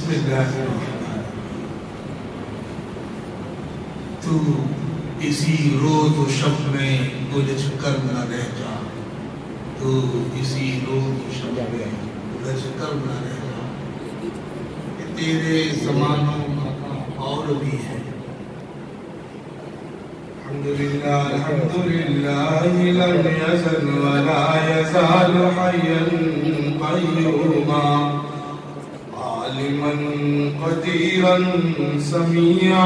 بسم اللہ الرحمن تو اسی روز و شب میں الجھ کر نہ رہ جا، تو اسی روز و شب میں الجھ کر نہ رہ جا، کہ تیرے زمانوں کا اور بھی ہے۔ الحمدللہ لم یزل ولا یزال حیا قیوما عالما قدیرا سمیعا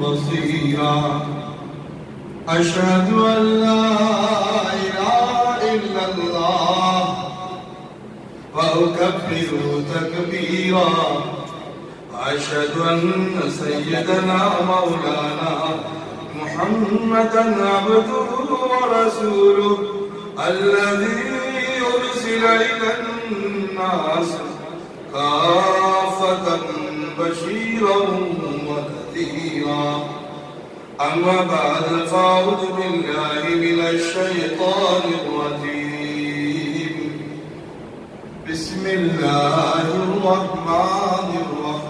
بصیرا، اشہد ان لا الہ الا اللہ واکبر تکبیرا، اشہد ان سیدنا مولانا محمدا عبده ورسوله الذي أرسل إلى الناس كافة بشيرا ونذيرا، أما بعد فأعوذ بالله من الشيطان الرجيم، بسم الله الرحمن الرحيم،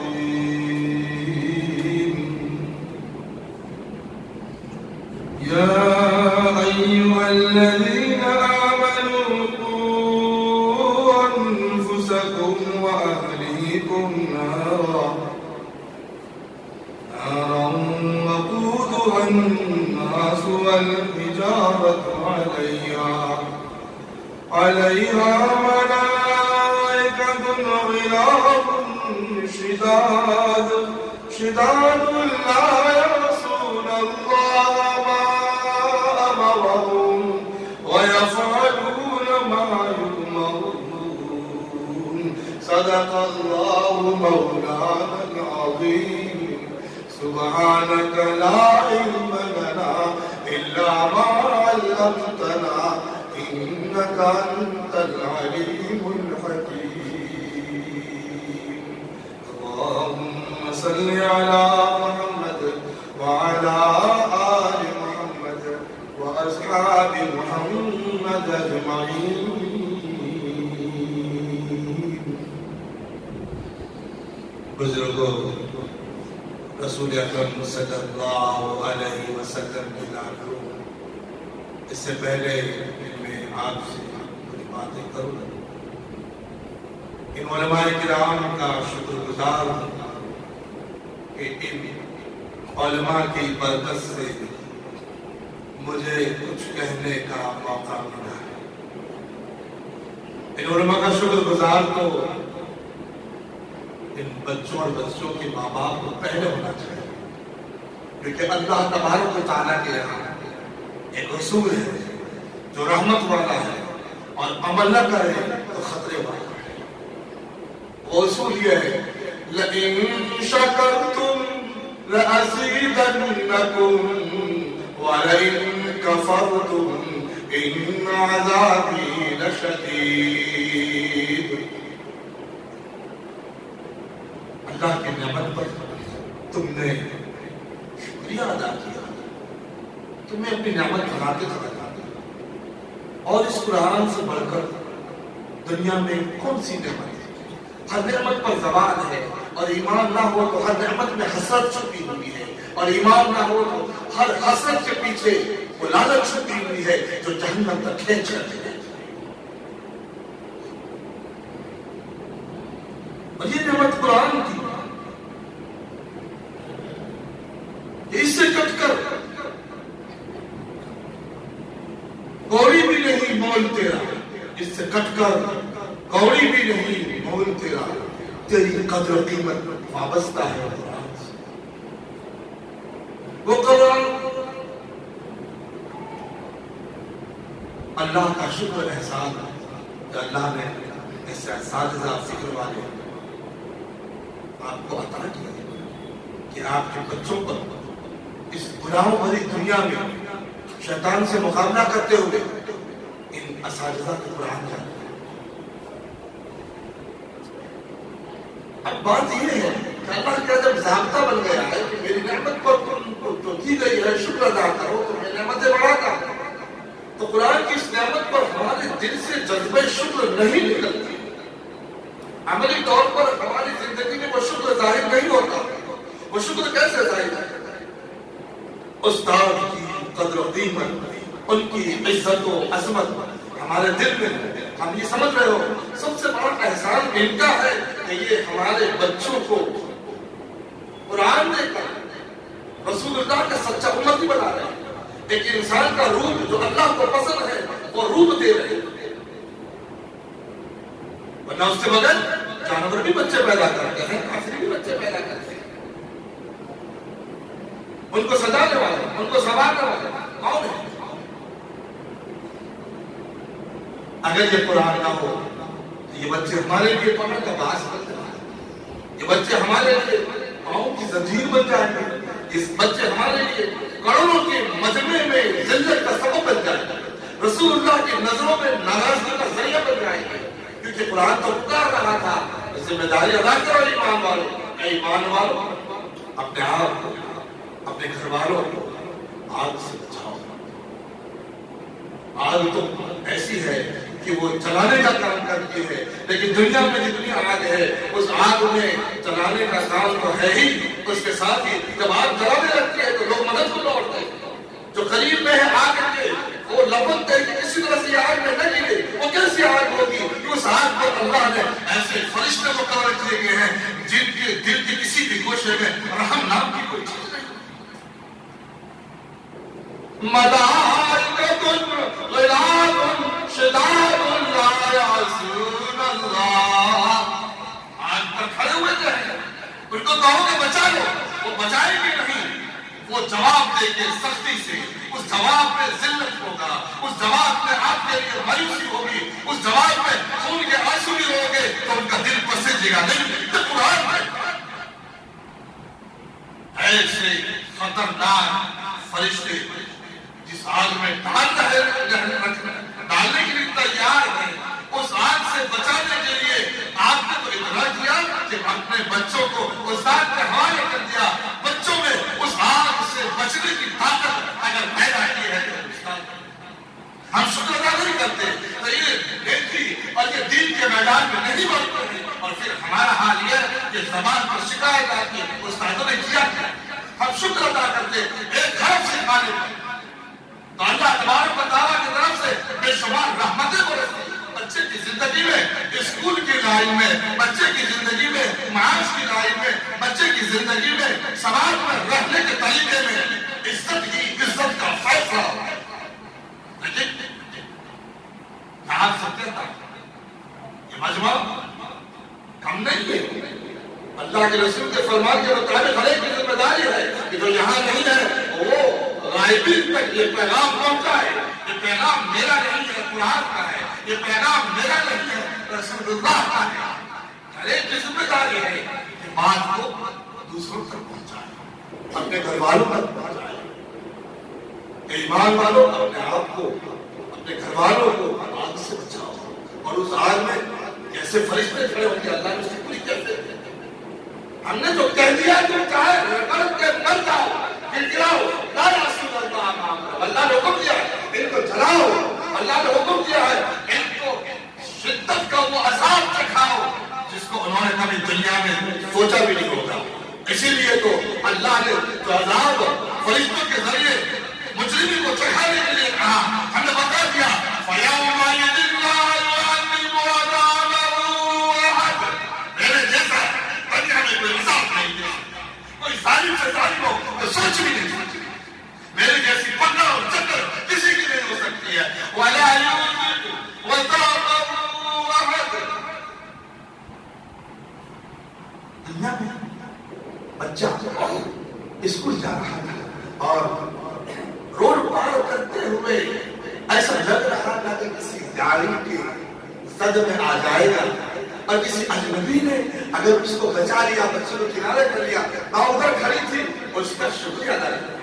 يا أيها الذين آمنوا قوا أنفسكم وأهليكم نارا وقودها الناس والحجارة عليها ملائكة غلاظ شداد لا يعصون الله ويفعلون ما يؤمرون، صدق الله مولانا العظيم، سبحانك لا علم لنا إلا ما علمتنا إنك أنت العليم الحكيم، اللهم صل على محمد وعلى آل محمد وأصحاب محمد أجمعين۔ بزرگوں، رسول اکرم صلی اللہ علیہ وسلم کی لعنت، اس سے پہلے میں آپ سے کچھ باتیں کروں گا۔ ان علماء کرام کا شکر گزار ہوں کہ ان علماء کی برکت سے مجھے کچھ کہنے کا موقع ملا ہے۔ ان علماء کا شکر گزار تو ان بچوں اور بچوں کے ماں باپ کو پہلے ہونا چاہیے، کیونکہ اللہ تبارک و تعالیٰ کے یہاں ایک رسول ہے جو رحمت والا ہے اور عمل نہ کرے تو خطرے والا ہے۔ وہ رسول یہ ہے، لَإِن شَكَرْتُمْ لَأَزِيدَنَّكُمْ وَلَئِن كَفَرْتُمْ إِنَّ عَذَابِي لَشَدِيدٌ۔ اللہ کی نعمت پر تم نے شکریہ ادا کیا، تمہیں اپنی نعمت بناتے خدا، اور اس قرآن سے بڑھ کر دنیا میں کون سی نعمت ہے؟ ہر نعمت پر زوال ہے، اور ایمان نہ ہو تو ہر نعمت میں حسرت چھپی ہوئی ہے، اور ایمان نہ ہو تو ہر حسرت کے پیچھے وہ لعنت چھپی ہوئی ہے جو جہنم تک کھینچ کرتی ہے۔ اور یہ نعمت قرآن کی، اس سے کٹ کر کوڑی بھی نہیں مول تیرا، اس سے کٹ کر کوڑی بھی نہیں مول تیرا، تیری قدر و قیمت وابستہ ہے قرآن سے۔ وہ قرآن اللہ کا شکر احسان ہے کہ اللہ نے ایسے اساتذہ فکر والے آپ کو عطا کیا کہ آپ کے بچوں پر اس گناہوں بھری دنیا میں شیطان سے مقابلہ کرتے ہوئے ان اساتذہ کو قرآن جانتے ہیں۔ اب بات یہ ہے کہ اللہ کا جب ضابطہ بن گیا ہے کہ میری نعمت پر تم کو جو دی گئی ہے شکر ادا کرو تو میں نعمتیں بڑھاتا ہوں، تو قرآن کی اس نعمت پر ہمارے دل سے جذبہ شکر نہیں نکلتی، عملی طور پر ہماری زندگی وہ شکر کیسے ظاہر ہے؟ استاد کی قدر و قیمت، ان کی عزت و عظمت ہمارے دل میں ہے۔ ہم یہ سمجھ رہے ہو سب سے بڑا احسان ان کا ہے کہ یہ ہمارے بچوں کو قرآن دے کر رسول اللہ کا سچا امتی بنا رہے ہیں، ایک انسان کا روح جو اللہ کو پسند ہے وہ روح دے رہے ہیں۔ ورنہ اس کے بغیر جانور بھی بچے پیدا کرتے ہیں، کافر بھی بچے پیدا کرتے ہیں، ان کو سجانے والے، ان کو سنوارنے والے کون ہے؟ اگر یہ قرآن نہ ہو تو یہ بچے ہمارے لیے پکڑ کا باعث بن جائیں گے، یہ بچے ہمارے لیے پاؤں کی زنجیر بن جائیں گے، اس بچے ہمارے لیے کروڑوں کے مجمع میں ذلت کا سبب بن جائیں گے، رسول اللہ کی نظروں میں ناراضگی کا ذریعہ بن جائیں گے، کیونکہ قرآن تو پکار رہا تھا ذمہ داری ادا کرو ایمان والوں، اے ایمان والوں اپنے آپ کو، اپنے گھر والوں کو آگ سے بچاؤ۔ آگ تو ایسی ہے کہ وہ چلانے کا کام کرتی ہے، لیکن دنیا میں جتنی آگ ہے اس آگ میں چلانے کا کام تو ہے ہی، اس کے ساتھ ہی جب آگ جلانے لگتی ہے تو لوگ مدد کو دوڑتے ہیں۔ جو قریب میں ہے آگ کے وہ لپکتے ہیں کہ کسی طرح سے آگ میں نہ گرے، وہ کیسی آگ ہوگی کہ اس آگ پر اللہ نے ایسے فرشتے مقرر کیے گئے ہیں جن کے دل کے کسی بھی گوشے میں رحم نام کی کوئی چیز نہیں۔ ملائکۃ غلاظ شداد لا یعصون اللہ، آگ پر کھڑے ہوئے جو ہیں ان کو کہو کہ بچا لو، وہ بچائیں گے نہیں، وہ جواب دے کے سختی سے، اس جواب میں ذلت ہوگا، اس جواب میں آپ کے لیے مایوسی ہوگی، اس جواب میں خون کے آنسو بھی ہوگے تو ان کا دل پسیجے گا نہیں۔ یہ قرآن ہے، ایسے خطرناک فرشتے جس آگ میں ڈالنے کے لیے تیار ہے، اس آگ سے بچانے کے لیے آپ نے تو اتنا کیا کہ اپنے بچوں کو اس آگ کے حوالے کر دیا۔ بچوں میں اس آگ سے بچنے کی طاقت اگر پیدا کی ہے تو ہم شکر ادا نہیں کرتے تو یہ نیکی اور یہ دین کے میدان میں نہیں بڑھتے ہیں، اور پھر ہمارا حال یہ ہے کہ زبان پر شکایت آتی ہے استادوں نے کیا کیا، ہم شکر ادا کرتے ایک حرف سکھانے پر تو اللہ تبارک و تعالیٰ کی طرف سے بے شمار رحمتیں برستی۔ بچے کی زندگی میں، اسکول کی لائن میں، بچے کی زندگی میں، معاش کی لائن میں، بچے کی زندگی میں، سماج میں رہنے کے طریقے میں عزت ہی عزت کا فیصلہ ہوتا ہے۔ لیکن کیا آپ سکتے تھا یہ مجمع کم نہیں ہے، اللہ کے رسول کے فرمان کے مطابق ہر ایک کی ذمہ داری ہے کہ جو یہاں نہیں ہے وہ غائبین تک یہ پیغام پہنچائے۔ یہ پیغام میرا نہیں ہے، قرآن کا ہے، یہ پیغام میرا نہیں ہے، رسول اللہ کا ہے۔ ہر ایک کی ذمہ داری ہے کہ بات کو دوسروں تک پہنچائے، اپنے گھر والوں تک پہنچائے۔ ایمان والوں اپنے آپ کو، اپنے گھر والوں کو آگ سے بچاؤ، اور اس آگ میں کیسے فرشتے کھڑے ہوں گے اللہ نے اس کی پوری کیسے۔ ہم نے جو کہہ دیا تم چاہے غلط کے مر جاؤ، گراؤ، لا یعصون اللہ ما امر، اللہ نے حکم دیا ہے ان کو جلاؤ، اللہ نے حکم دیا ہے ان کو شدت کا وہ عذاب چکھاؤ جس کو انہوں نے کبھی دنیا میں سوچا بھی نہیں ہوگا۔ اسی لیے تو اللہ نے جو عذاب فرشتوں کے ذریعے مجرمین کو چکھانے کے لیے کہا، ہم نے بتا دیا فَيَوْمَئِذٍ لَا يُعَذِّبُ عَذَابَهُ أَحَدٌ، میرے جیسا دنیا میں کوئی عذاب نہیں دے سکتا، کوئی ظالم سے ظالم ہو تو سوچ بھی نہیں سکتی، میرے جیسی پکڑ اور چکر کسی کی نہیں ہو سکتی ہے۔ وَلَا يُعَذِّبُ عَذَابَهُ أَحَدٌ، دنیا میں بچہ اسکول جا رہا تھا اور روڈ پار کرتے ہوئے ایسا لگ رہا تھا کہ کسی گاڑی کے زد میں آ جائے گا، اور کسی اجنبی نے اگر اس کو بچا لیا، بچے کو کنارے کر لیا، ادھر کھڑی تھی اس کا شکریہ ادا کیا۔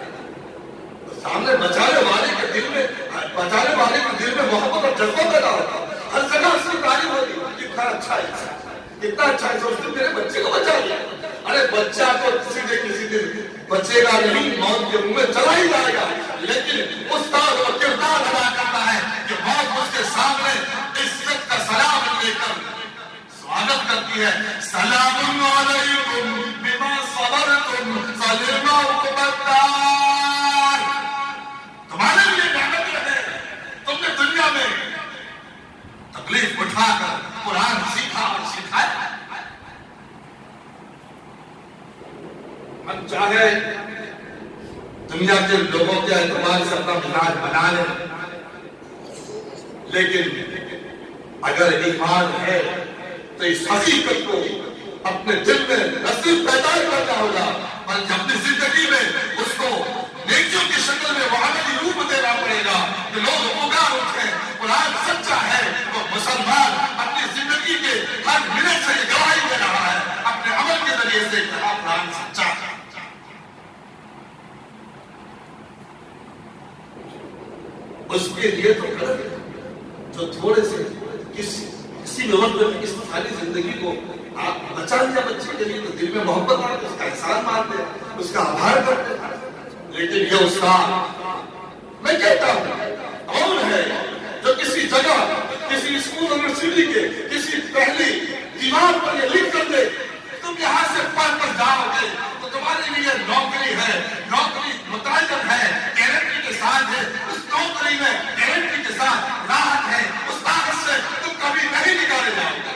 سامنے بچانے والے کے دل میں محبت اور جذبہ پیدا ہوتا، ہر جگہ اس کی تعریف ہوتی، کتنا اچھا انسان، کتنا اچھا انسان، اس نے میرے بچے کو بچا لیا۔ ارے بچہ تو کسی دن بچے گا نہیں، موت کے منہ میں چلا ہی جائے گا، لیکن استاد وہ کردار ادا کرتا ہے کہ موت اس کے سامنے عزت کا سلام لے کر سواگت کرتی ہے، سلام علیکم بما صبرتم سکھا کر قرآن سیکھا اور سکھایا. من چاہے دنیا کے لوگوں کے اعتبار سے اپنا مزاج بنا لے، لیکن اگر ایمان ہے تو اس حقیقت کو اپنے دل میں نہ صرف پیدا کرنا ہوگا بلکہ اپنی زندگی میں اس کو نیکیوں کی شکل میں وہ عملی روپ دینا پڑے گا کہ لوگ پکار اٹھیں قرآن سچا ہے. وہ مسلمان اپنی زندگی کے ہر منٹ سے گواہی دے رہا ہے اپنے عمل کے ذریعے سے کہ قرآن سچا ہے. اس کے لیے تو غلط ہے جو تھوڑے سے کسی بھی وقت میں اس ساری زندگی کو آپ بچا لیا بچے کے لیے تو دل میں محبت آتے، اس کا احسان مانتے، اس کا آبھار کرتے. لیکن یہ استاد میں کہتا ہوں کون ہے جو کسی جگہ کسی اسکول یونیورسٹی کے کسی پہلی دیوار پر یہ لکھ کر دے تم یہاں سے پڑھ کر جاؤ گے تو تمہارے لیے نوکری ہے، نوکری متعین ہے، گارنٹی کے ساتھ ہے، اس نوکری میں گارنٹی کے ساتھ راحت ہے، اس طاقت سے تم کبھی نہیں نکالے جاؤ گے.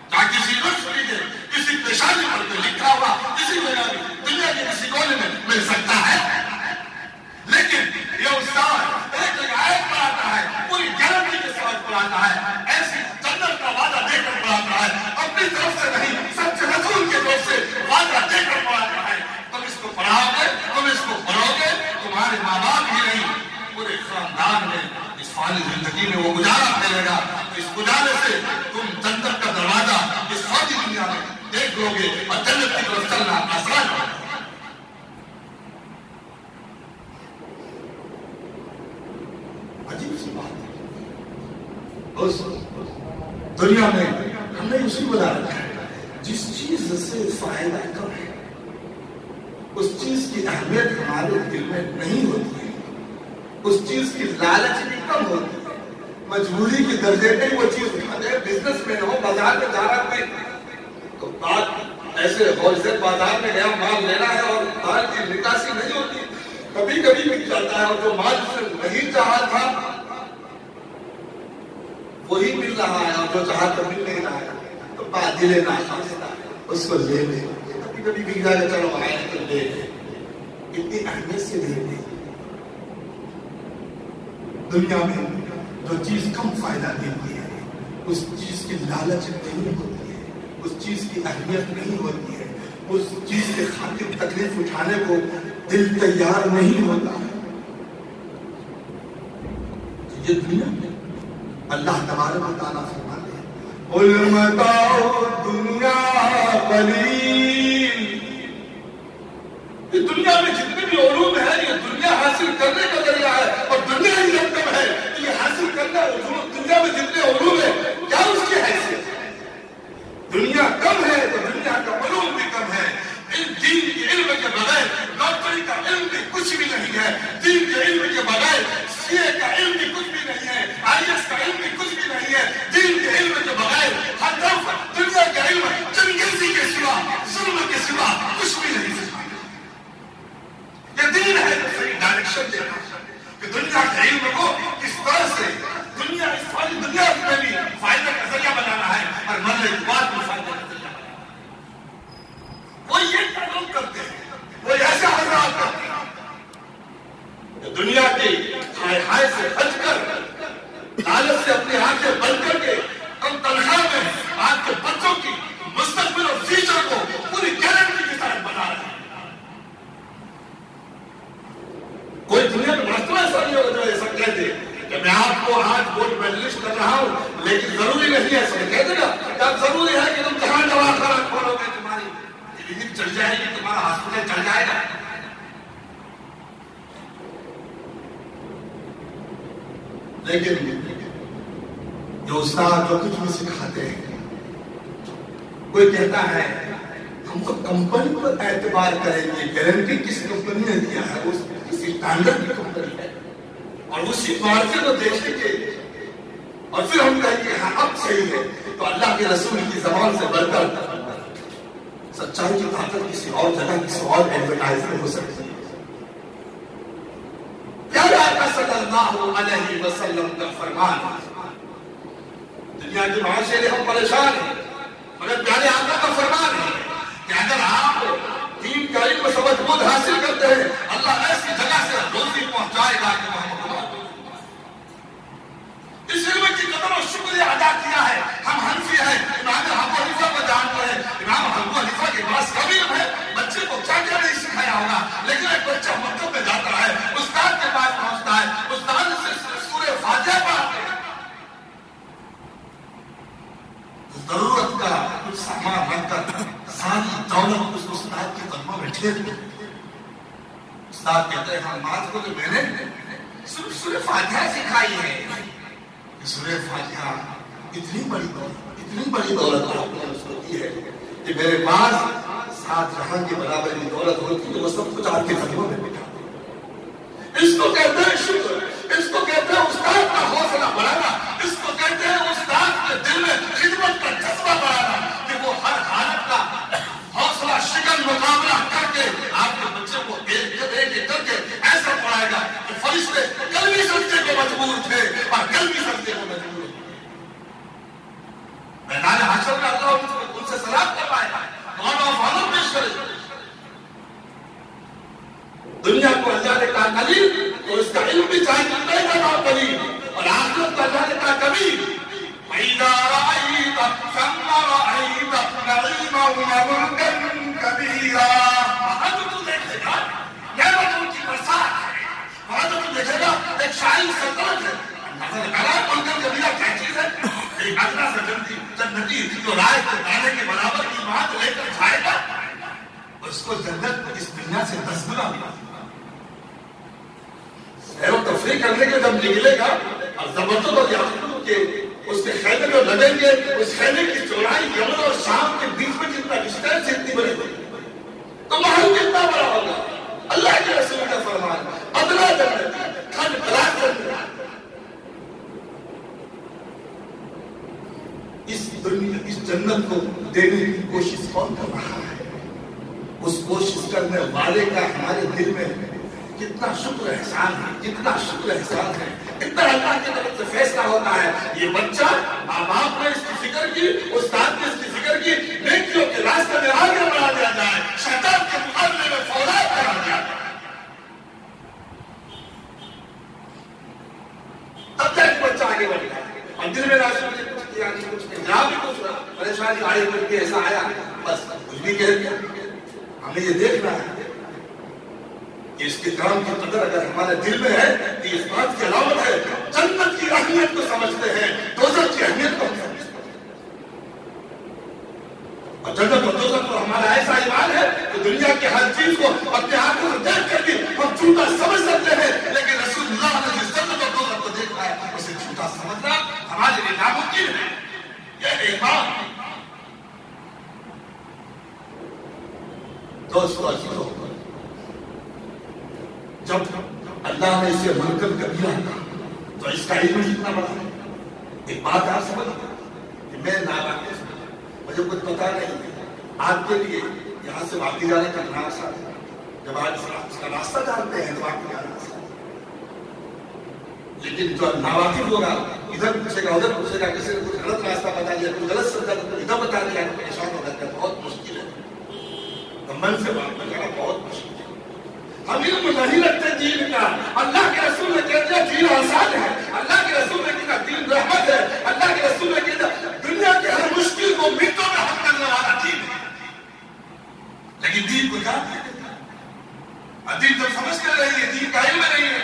کیا کسی یونیورسٹی کے کسی پیشانی پر تو لکھا ہوا کسی جگہ بھی دنیا کے کسی کونے میں مل سکتا ہے؟ لیکن یہ استاد ایک جگہ آیت پڑھاتا ہے، پوری گارنٹی کے ساتھ پڑھاتا ہے، ایسی جنت کا وعدہ دے کر پڑھاتا ہے، اپنی طرف سے نہیں سچے رسول کی طرف سے وعدہ دے کر پڑھاتا ہے. تم اس کو پڑھاؤ گے، تم اس کو پڑھو گے، تمہارے ماں باپ ہی نہیں پورے خاندان میں اس فانی زندگی میں وہ گزارا پھیلے گا. اس گزارے سے تم جنت کا دروازہ اس فانی دنیا میں دیکھ لو گے اور جنت کی طرف چلنا آسان ہوگا. عجیب سی بات ہے، اس دنیا میں ہم نے اسی بنا رکھا ہے جس چیز سے فائدہ کم ہے اس چیز کی اہمیت ہمارے دل میں نہیں ہوتی ہے، اس چیز کی لالچ بھی کم ہوتی ہے. مجبوری کے درجے میں وہ چیز اٹھاتے ہیں. بزنس مین ہو بازار میں جا رہا کوئی تو بات ایسے ہول سیل بازار میں گیا مال لینا ہے اور مال کی نکاسی نہیں ہوتی، کبھی کبھی بک جاتا ہے اور جو مال اس نے نہیں چاہا تھا وہی مل رہا ہے اور جو چاہا تو مل نہیں رہا ہے تو بات دلے نہ اس کو لے لے. کبھی کبھی بک جائے گا چلو آئے تو لے لے، اتنی اہمیت سے لے لے. دنیا میں جو چیز کم فائدہ دیتی ہے اس چیز کی لالچ نہیں ہوتی ہے، اس چیز کی اہمیت نہیں ہوتی ہے، اس چیز کے خاطر تکلیف اٹھانے کو دل تیار نہیں ہوتا. یہ دنیا میں اللہ تبارک و تعالیٰ فرماتے ہیں قُلْ مَتَاعُ الدُّنْيَا قَلِيلٌ. یہ دنیا میں جتنے بھی علوم ہیں یہ دنیا حاصل کرنے کا ذریعہ ہے اور دنیا ہی جب کم ہے یہ حاصل کرنا دنیا میں جتنے علوم ہیں کیا اس کی حیثیت ہے؟ دنیا کم ہے تو دنیا کا علوم بھی کم ہے. دین کے علم کے بغیر ڈاکٹری کا علم بھی کچھ بھی نہیں ہے، دین کے علم کے بغیر سی اے کا علم بھی کچھ بھی نہیں ہے، آئی ایس کا علم بھی کچھ بھی نہیں ہے. دین کے علم کے بغیر ہر طرف دنیا کا علم چنگیزی کے سوا ظلم کے سوا کچھ بھی نہیں ہے. یہ دین ہے تو صحیح ڈائریکشن دینا کہ دنیا کے علم کو کس طرح سے دنیا اس ساری دنیا میں بھی فائدے کا ذریعہ بنانا ہے اور مرنے کے بعد بھی فائدے کا ذریعہ بنانا ہے. وہ یہ تعلق کرتے ہیں، وہ ایسا حضرات کرتے ہیں کہ دنیا کی ہائے سے بچ کر لالچ سے اپنی آنکھیں بند کر کے کم تنخواہ میں آپ کے بچوں کی مستقبل اور فیوچر کو پوری گارنٹی کے ساتھ بنا رہے ہیں. کوئی دنیا میں مرتبہ ایسا نہیں ہوگا جو ایسا کہتے کہ میں آپ کو آج گولڈ میڈلسٹ کر رہا ہوں لیکن ضروری نہیں ہے ایسا کہتے نا کہ اب ضروری ہے کہ تم جہاں دواخانہ کھولو گے تمہاری کلینک چل جائے گی، تمہارا ہاسپٹل چل جائے گا. لیکن جو استاد جو کچھ بھی سکھاتے ہیں کوئی کہتا ہے ہم تو کمپنی پر اعتبار کریں گے، گارنٹی کس کمپنی نے دیا ہے اس کسی اسٹینڈرڈ کی کمپنی ہے اور اسی مارکے کو دیکھیں گے اور پھر ہم کہیں گے ہاں اب صحیح ہے. تو اللہ کے رسول کی زبان سے بڑھ کر سچائی کی طاقت کسی اور جگہ کسی اور ایڈورٹائزمنٹ ہو سکتی ہے. پیارے آقا صلی اللہ علیہ وسلم کا فرمان دنیا کے معاشرے لیے ہم پریشان ہیں، مگر پیارے آقا کا فرمان ہے کہ اگر آپ دین کا علم سمجھ بوجھ حاصل کرتے ہیں، اللہ ایسی جگہ سے روزی پہنچائے گا کہ محمد اس علم کی قدر و شکریہ ادا کیا ہے۔ ہم حنفی ہیں، امام ابو حنیفہ کو جانتے ہیں، امام ابو حنیفہ کے پاس کبھی ہے بچے کو کیا کیا نہیں سکھایا ہوگا، لیکن ایک بچہ مکتب میں جاتا ہے، استاد کے پاس پہنچتا ہے، استاد سے سورہ فاتحہ پڑھاتے ہیں، ضرورت کا کچھ سامان رکھ کر ساری دولت اس استاد کے قدموں میں ٹھیک دو۔ استاد کہتے ہیں ہاں مات کو تو میں نے صرف سورہ فاتحہ سکھائی ہے، سورہ فاتحہ اتنی بڑی دولت آپ نے اس کو دی ہے کہ میرے پاس 7 جہاں کے برابر کی دولت ہوتی تو وہ سب کچھ آپ کے قدموں میں بٹھا دوں۔ اس کو کہتے ہیں شکر، اس کو کہتے ہیں استاد کا حوصلہ بڑھانا، اس کو کہتے ہیں استاد کے دل میں خدمت کا جذبہ بڑھانا کہ وہ ہر حالت کا حوصلہ شکن مقابلہ کر کے آپ کے بچے کو ایک کر کے ایسا پڑھائے گا کہ فرشتے کل بھی سجدے کو مجبور تھے اور کل بھی سجدے کو مجبور تھے۔ میدان حشر میں اللہ ان سے سلام کروائے گا، دعا و فضل پیش کرے گا۔ دنیا کو اللہ نے کہا قلیل تو اس کا علم بھی چاہے کتنا ہی بڑا قلیل، اور آخرت کو اللہ نے کہا کبیر۔ وَإِذَا رَأَيْتَ ثَمَّ رَأَيْتَ نَعِيمًا وَمُلْكًا كَبِيرًا۔ وہاں تو تو دیکھے گا نعمتوں کی برسات ہے، وہاں تو تو دیکھے گا ایک شاہی سلطنت ہے۔ اللہ نے کہا ملکن کبیرہ کیا چیز ہے؟ ایک ادنا سا جنتی جو رائے کے دانے کے برابر ایمان لے کر جائے گا، اس کو جنت اس دنیا سے 10 گنا ملا۔ سیر و تفریح کرنے کے جب نکلے گا اور زبردست اور یعقوب کے اس کے خیمے میں لگیں گے، اس خیمے کی چوڑائی یمن اور شام کے بیچ میں جتنا ڈسٹینس اتنی بڑی ہوگی تو محل کتنا بڑا ہوگا۔ اللہ کے رسول کا فرمان ادنا جنت کھن بلاک جنت۔ اس جنت کو دینے کی کوشش کون کر رہا ہے؟ اس کوشش کرنے والے کا ہمارے دل میں کتنا شکر احسان ہے، کتنا شکر احسان ہے، اتنا اللہ کی طرف سے فیصلہ ہوتا ہے۔ یہ بچہ ماں باپ نے اس کی فکر کی، استاد نے اس کی فکر کی، نیکیوں کے راستے میں آگے بڑھا دیا جائے، شیطان کے مقابلے میں فولاد کرا دیا جائے، تب جا کے بچہ آگے بڑھ جائے۔ اور دل میں راستے میں کچھ کیا نہیں، کچھ نہیں، جہاں بھی کچھ پریشانی آئی بڑھ کے ایسا آیا بس کچھ بھی کہہ دیا۔ ہمیں یہ دیکھنا ہے کہ اس کے کام کی قدر اگر ہمارے دل میں ہے تو اس بات کی علامت ہے جنت کی اہمیت کو سمجھتے ہیں، دوزخ کی اہمیت کو سمجھتے ہیں۔ اور جنت اور دوزخ پر ہمارا ایسا ایمان ہے کہ دنیا کی ہر چیز کو اپنے آنکھوں سے دیکھ کر بھی ہم جھوٹا سمجھ سکتے ہیں، لیکن رسول اللہ نے جس جنت اور دوزخ کو دیکھا ہے اسے جھوٹا سمجھنا ہمارے لیے ناممکن ہے۔ یہ ایمان دوستو عزیزو، جب اللہ نے اسے منکر کبیرہ کہا تو اس کا علم کتنا بڑا ہے۔ ایک بات آپ سمجھ کہ میں ناواقف ہوں، مجھے کچھ پتا نہیں، آپ کے لیے یہاں سے واقعی جانے کا اتنا آسان ہے، جب آپ اس کا راستہ جانتے ہیں تو واقعی جانا آسان ہے، لیکن جو ناواقف ہوگا ادھر پوچھے گا ادھر پوچھے گا، کسی نے کچھ غلط راستہ بتا دیا، کچھ غلط سمجھا تو ادھر بتا دیا تو پریشان ہو جاتا ہے، بہت مشکل ہے، تو من سے بات کرنا بہت مشکل ہے۔ ہم علم نہیں رکھتے دین کا، اللہ کے رسول نے کہہ دیا دین آسان ہے، اللہ کے رسول نے کہا دین رحمت ہے، اللہ کے رسول نے کہا دنیا کے ہر مشکل کو منٹوں میں حل کرنے والا دین ہے، لیکن دین کو جانتے نہیں، دین جب سمجھتے رہی ہے دین کا علم نہیں ہے،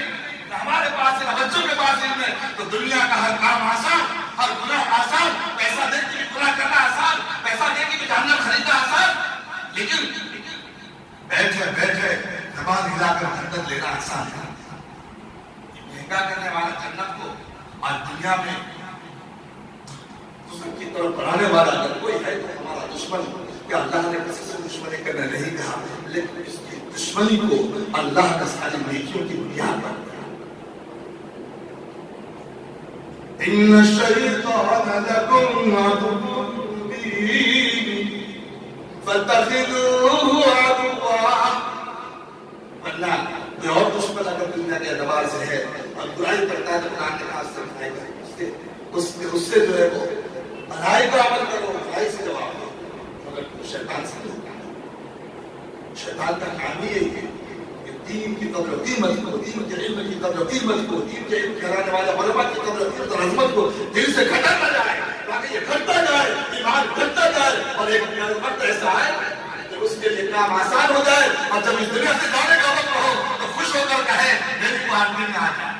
ہمارے پاس ہے، بچوں کے پاس علم ہے تو دنیا کا ہر کام آسان، ہر گناہ آسان، پیسہ دے کے بھی گناہ کرنا آسان، پیسہ دے کے بھی جہنم خریدنا آسان، لیکن بیٹھے بیٹھے زبان ہلا کر جنت لینا آسان ہے۔ مہنگا کرنے والا جنت کو اور دنیا میں دوسروں کی طرف بڑھانے والا اگر کوئی ہے تو ہمارا دشمن، کہ اللہ نے کسی سے دشمنی کرنا نہیں کہا، لیکن اس کی دشمنی کو اللہ نے ساری نیکیوں کی بنیاد پر ان الشیطان لکم عدو مبین فاتخذوه عدوا۔ ورنہ کوئی اور دشمن اگر دنیا کے اعتبار سے ہے اور برائی کرتا ہے تو قرآن نے خاص سے بتایا اس سے جو ہے وہ بھلائی کا عمل کرو، بھلائی سے جواب دو، مگر شیطان سے نہیں ہوتا۔ شیطان کا کام ہی یہی ہے کہ دین کی قدر و قیمت کو، دین کے علم کی قدر و قیمت کو، دین کے علم کہلانے والے علماء کی قدر و قیمت اور عظمت کو دل سے گھٹا نہ جائے، تاکہ یہ گھٹتا جائے، ایمان گھٹتا جائے، اور ایک وقت ایسا ہے کہ اس کے لیے کام آسان ہو جائے، اور جب اس دنیا سے جانے کا وقت ہو تو خوش ہو کر کہے میری کو آدمی میں آ جائے۔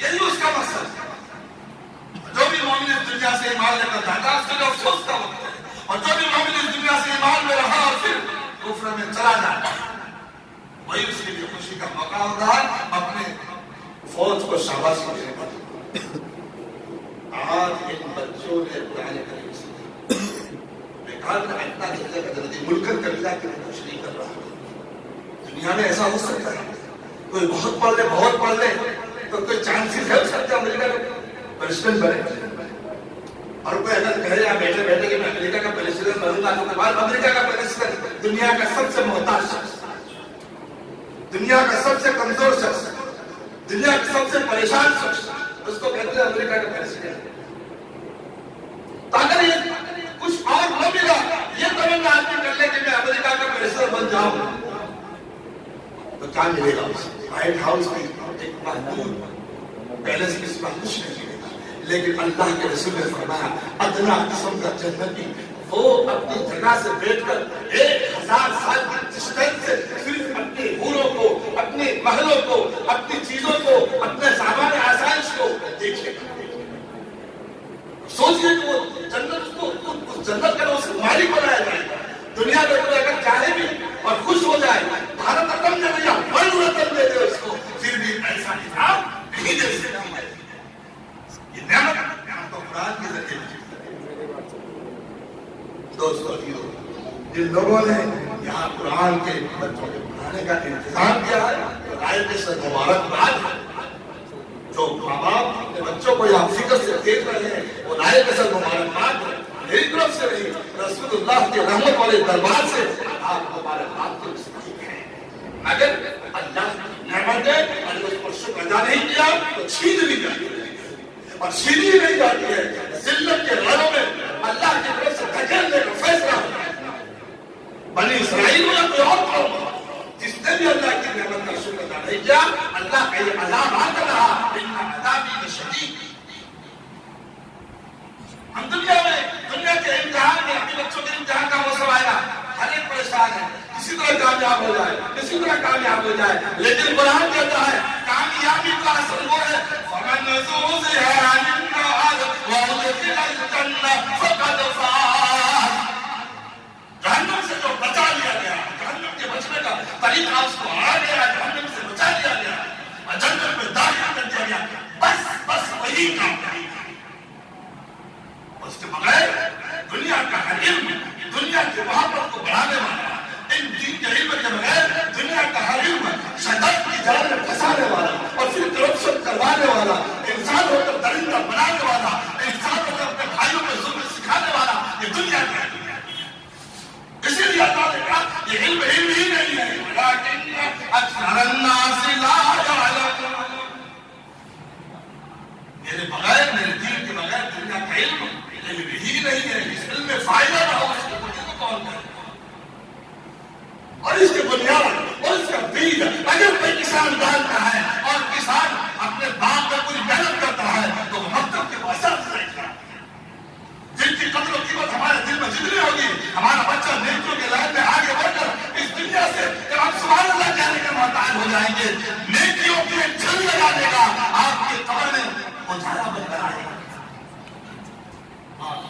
یہی اس کا مقصد ہے۔ جو بھی مومن اس دنیا سے ایمان لے کر جاتا ہے اس کے لیے افسوس کا وقت ہے، اور جو بھی مومن اس دنیا سے ایمان میں رہا اور پھر کفر میں چلا جاتا ہے وہی اس کے لیے خوشی کا موقع ہوتا ہے اپنے فوج کو شاباشی دینے کا۔ آج ان بچوں نے قرآن کریم سے بیکار کا اتنا درجہ کا درجہ ملکن کبیرہ کے لیے کچھ نہیں کر رہا۔ دنیا میں ایسا ہو سکتا ہے کوئی بہت پڑھ لے بہت پڑھ لے تو کوئی چانسز ہے سکتا امریکہ کا پریزیڈنٹ بنے، اور کوئی اگر کہے یا بیٹھے بیٹھے کہ میں امریکہ کا پریزیڈنٹ بنوں گا تو کے بعد امریکہ کا پریزیڈنٹ دنیا کا سب سے محتاج شخص، دنیا کا سب سے کمزور شخص، دنیا کا سب سے پریشان شخص، اس کو کہتے ہیں امریکہ کا پریزیڈنٹ۔ اگر یہ کچھ اور نہ ملا یہ تمنا آدمی کر لے کہ میں امریکہ کا پریزیڈنٹ بن جاؤں تو کیا ملے گا اسے؟ وائٹ ہاؤس کی ایک محدود پیلس کی سوا کچھ نہیں ملے گا، لیکن اللہ کے رسول نے فرمایا ادنا قسم کا جنتی وہ اپنی جگہ سے بیٹھ کر 1000 سال کی ڈسٹینس سے صرف اپنے حوروں کو، اپنے محلوں کو، اپنی چیزوں کو، اپنے سامان آسائش کو دیکھے گا۔ سوچئے کہ وہ جنت کو اس جنت کا اس مالک بنایا جائے گا۔ دنیا میں کوئی اگر چاہے بھی اور خوش ہو جائے بھارت رتن دے دیا ورلڈ رتن دے دے اس کو، پھر بھی ایسا نظام نہیں دے سکتا۔ یہ نعمت تو قرآن کی ذریعے دوستو جن لوگوں نے یہاں قرآن کے بچوں کے پڑھانے کا انتظام کیا ہے تو آیت سے مبارکباد ہے۔ جو ماں باپ اپنے بچوں کو یہاں فکر سے دیکھ رہے ہیں وہ آیت سے مبارکباد ہے، میری طرف سے نہیں رسول اللہ کے رحمت والے دربار سے آپ مبارکباد کے مستحق ہیں۔ اگر اللہ کی نعمتیں اگر اس پر شکر ادا نہیں کیا تو چھین لی جاتی ہے، اور چھینی نہیں جاتی ہے ذلت کے غاروں میں اللہ کی طرف سے دھکیلنے کا فیصلہ ہوتا ہے۔ بنی اسرائیل میں کوئی اور قوم جس نے بھی اللہ کی نعمت کا شکر ادا نہیں کیا اللہ کا یہ عذاب آ کر رہا ان عذابی شدید۔ ہم دنیا کے امتحان میں اپنے بچوں کے امتحان کا موسم آیا، ہر ایک پریشان ہے کسی طرح کامیاب ہو جائے، کسی طرح کامیاب ہو جائے، لیکن قرآن کہتا ہے کامیابی کا اصل وہ ہے فَمَنْ زُحْزِحَ عَنِ النَّارِ وَأُدْخِلَ الْجَنَّةَ فَقَدْ فَازَ۔ جہنم سے جو بچا لیا گیا، جہنم کے بچنے کا طریقہ اس کو آ گیا، جہنم سے بچا لیا گیا اور جنت میں داخل کر دیا گیا، بس وہی کام ہے۔ اس کے بغیر دنیا کا ہر علم، دنیا کی محبت کو بڑھانے والا، ان دین کے علم کے بغیر دنیا کا ہر علم شیطان کی جال میں پھنسانے والا اور پھر کرپشن کروانے والا، انسان ہو کر درندہ بنانے والا، انسان ہو کر اپنے بھائیوں میں ظلم سکھانے والا یہ دنیا کا علم ہے۔ اسی لیے اللہ نے کہا یہ علم ہی نہیں ہے وَلَٰكِنَّ أَكْثَرَ النَّاسِ لَا يَعْلَمُونَ۔ میرے بغیر، میرے دین کے بغیر دنیا کا علم ہی نہیں ہے، اس علم میں فائدہ نہ ہو اس کے علم کون کرے؟ اور اس کے بنیاد اور اس کا بیج اگر کوئی کسان ڈالتا ہے اور کسان اپنے باغ میں پوری محنت کرتا ہے تو مکتب کے اثر سے جن کی قدر و قیمت ہمارے دل میں جتنی ہوگی ہمارا بچہ نیکیوں کے لائن میں آگے بڑھ کر اس دنیا سے جب آپ سبحان اللہ کہنے کے محتاج ہو جائیں گے نیکیوں کے جھل لگانے کا آپ کے قبر میں اجالا بن کر آئے گا۔ Wow.